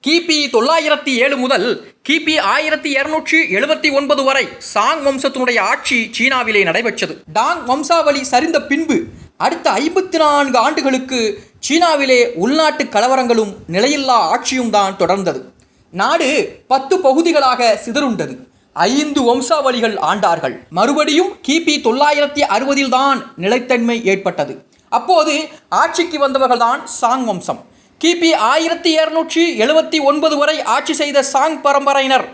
கிபி 907 முதல் கிபி 1279 வரை சாங் வம்சத்தினுடைய ஆட்சி சீனாவிலே நடைபெற்றது. டாங் வம்சாவளி சரிந்த பின்பு அடுத்த 54 ஆண்டுகளுக்கு சீனாவிலே உள்நாட்டு கலவரங்களும் நிலையில்லா ஆட்சியும் தான் தொடர்ந்தது. நாடு 10 பகுதிகளாக சிதறுண்டது. 5 வம்சாவளிகள் ஆண்டார்கள். மறுபடியும் கிபி 960 தான் நிலைத்தன்மை ஏற்பட்டது. அப்போது ஆட்சிக்கு வந்தவர்கள் தான் சாங் வம்சம். கிபி 1279 வரை ஆட்சி செய்த சாங் பரம்பரையினர்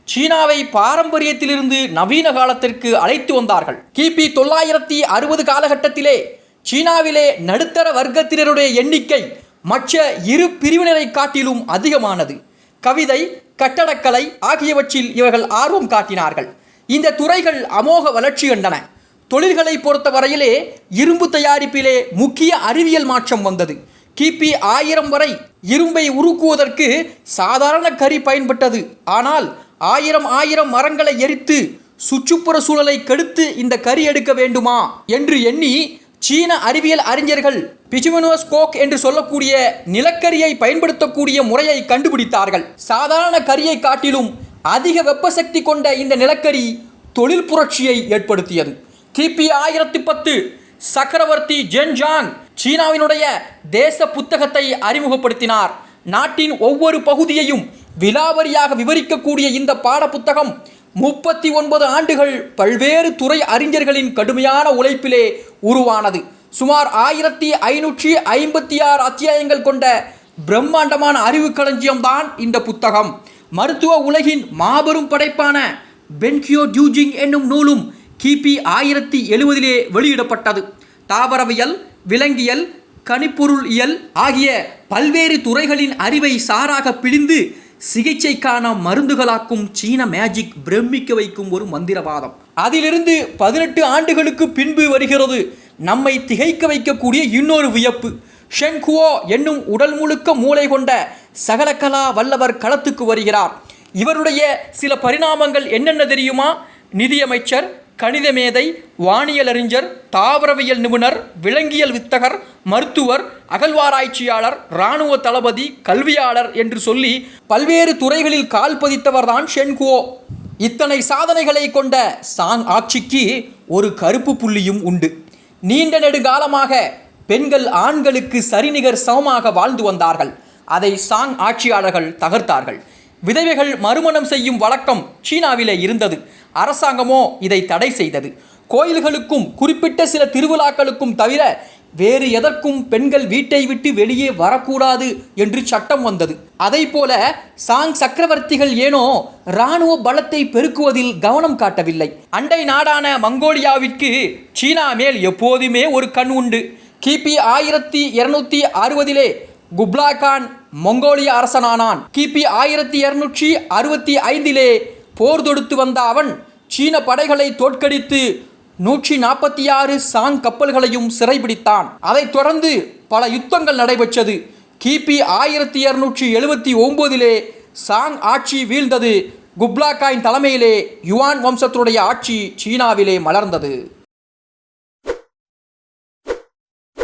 சீனாவை பாரம்பரியத்திலிருந்து நவீன காலத்திற்கு அழைத்து வந்தார்கள். கிபி 960 காலகட்டத்திலே சீனாவிலே நடுத்தர வர்க்கத்தினருடைய எண்ணிக்கை மற்ற இரு பிரிவினரை காட்டிலும் அதிகமானது. கவிதை, கட்டடக்கலை ஆகியவற்றில் இவர்கள் ஆர்வம் காட்டினார்கள். இந்த துறைகள் அமோக வளர்ச்சி கண்டன. தொழில்களை பொறுத்தவரையிலே இரும்பு தயாரிப்பிலே முக்கிய அறிவியல் மாற்றம் வந்தது. கிபி 1000 வரை இரும்பை உருக்குவதற்கு சாதாரண கரி பயன்பட்டது. ஆனால் 1000 மரங்களை எரித்து சுற்றுப்புற சூழலை கெடுத்து இந்த கரி எடுக்க வேண்டுமா என்று எண்ணி சீன அறிவியல் அறிஞர்கள் பிச்சுமினோஸ் கோக் என்று சொல்லக்கூடிய நிலக்கரியை பயன்படுத்தக்கூடிய முறையை கண்டுபிடித்தார்கள். சாதாரண கரியை காட்டிலும் அதிக வெப்ப சக்தி கொண்ட இந்த நிலக்கரி தொழில் புரட்சியை ஏற்படுத்தியது. கிபி 1010 சக்கரவர்த்தி ஜென்ஜாங் சீனாவினுடைய தேச புத்தகத்தை அறிமுகப்படுத்தினார். நாட்டின் ஒவ்வொரு பகுதியையும் விலாவரியாக விவரிக்கக்கூடிய இந்த பாட புத்தகம் 39 ஆண்டுகள் பல்வேறு துறை அறிஞர்களின் கடுமையான உழைப்பிலே உருவானது. சுமார் 1556 அத்தியாயங்கள் கொண்ட பிரம்மாண்டமான அறிவு களஞ்சியம்தான் இந்த புத்தகம். மருத்துவ உலகின் மாபெரும் படைப்பான பென்கியோ டியூஜிங் என்னும் நூலும் கிபி 1070 வெளியிடப்பட்டது. தாவரவியல், விலங்கியல், கனிப்பொருள் இயல் ஆகிய பல்வேறு துறைகளின் அறிவை சாராக பிழிந்து சிகிச்சைக்கான மருந்துகளாக்கும் சீன மேஜிக் பிரமிக்க வைக்கும் ஒரு மந்திரவாதம். அதிலிருந்து 18 ஆண்டுகளுக்கு பின்பு வருகிறது நம்மை திகைக்க வைக்கக்கூடிய இன்னொரு வியப்பு. ஷென்குவோ என்னும் உடல் முழுக்க மூளை கொண்ட சகலகலா வல்லவர் களத்துக்கு வருகிறார். இவருடைய சில பரிணாமங்கள் என்னென்ன தெரியுமா? நிதியமைச்சர், கணித மேதை, வானியல் அறிஞர், தாவரவியல் நிபுணர், விலங்கியல் வித்தகர், மருத்துவர், அகழ்வாராய்ச்சியாளர், இராணுவ தளபதி, கல்வியாளர் என்று சொல்லி பல்வேறு துறைகளில் கால் பதித்தவர் தான் ஷென்குவோ. இத்தனை சாதனைகளை கொண்ட சாங் ஆட்சிக்கு ஒரு கருப்பு புள்ளியும் உண்டு. நீண்ட நெடுங்காலமாக பெண்கள் ஆண்களுக்கு சரிநிகர் சமமாக வாழ்ந்து வந்தார்கள். அதை சாங் ஆட்சியாளர்கள் தகர்த்தார்கள். விதவைகள் மறுமணம் செய்யும் வழக்கம் சீனாவிலே இருந்தது. அரசாங்கமோ இதை தடை செய்தது. கோயில்களுக்கும் குறிப்பிட்ட சில திருவிழாக்களுக்கும் தவிர வேறு எதற்கும் பெண்கள் வீட்டை விட்டு வெளியே வரக்கூடாது என்று சட்டம் வந்தது. அதை போல சாங் சக்கரவர்த்திகள் ஏனோ இராணுவ பலத்தை பெருக்குவதில் கவனம் காட்டவில்லை. அண்டை நாடான மங்கோலியாவிற்கு சீனா மேல் எப்போதுமே ஒரு கண் உண்டு. கிபி 1260 குப்லா கான் மங்கோலிய அரசனானான். கிபி 1265 போர் தொடுத்து வந்த அவன் சீன படைகளை தோற்கடித்து 146 சாங் கப்பல்களையும் சிறைபிடித்தான். அதைத் தொடர்ந்து பல யுத்தங்கள் நடைபெற்றது. கிபி 1279 சாங் ஆட்சி வீழ்ந்தது. குப்லா கான் தலைமையிலே யுவான் வம்சத்தினுடைய ஆட்சி சீனாவிலே மலர்ந்தது.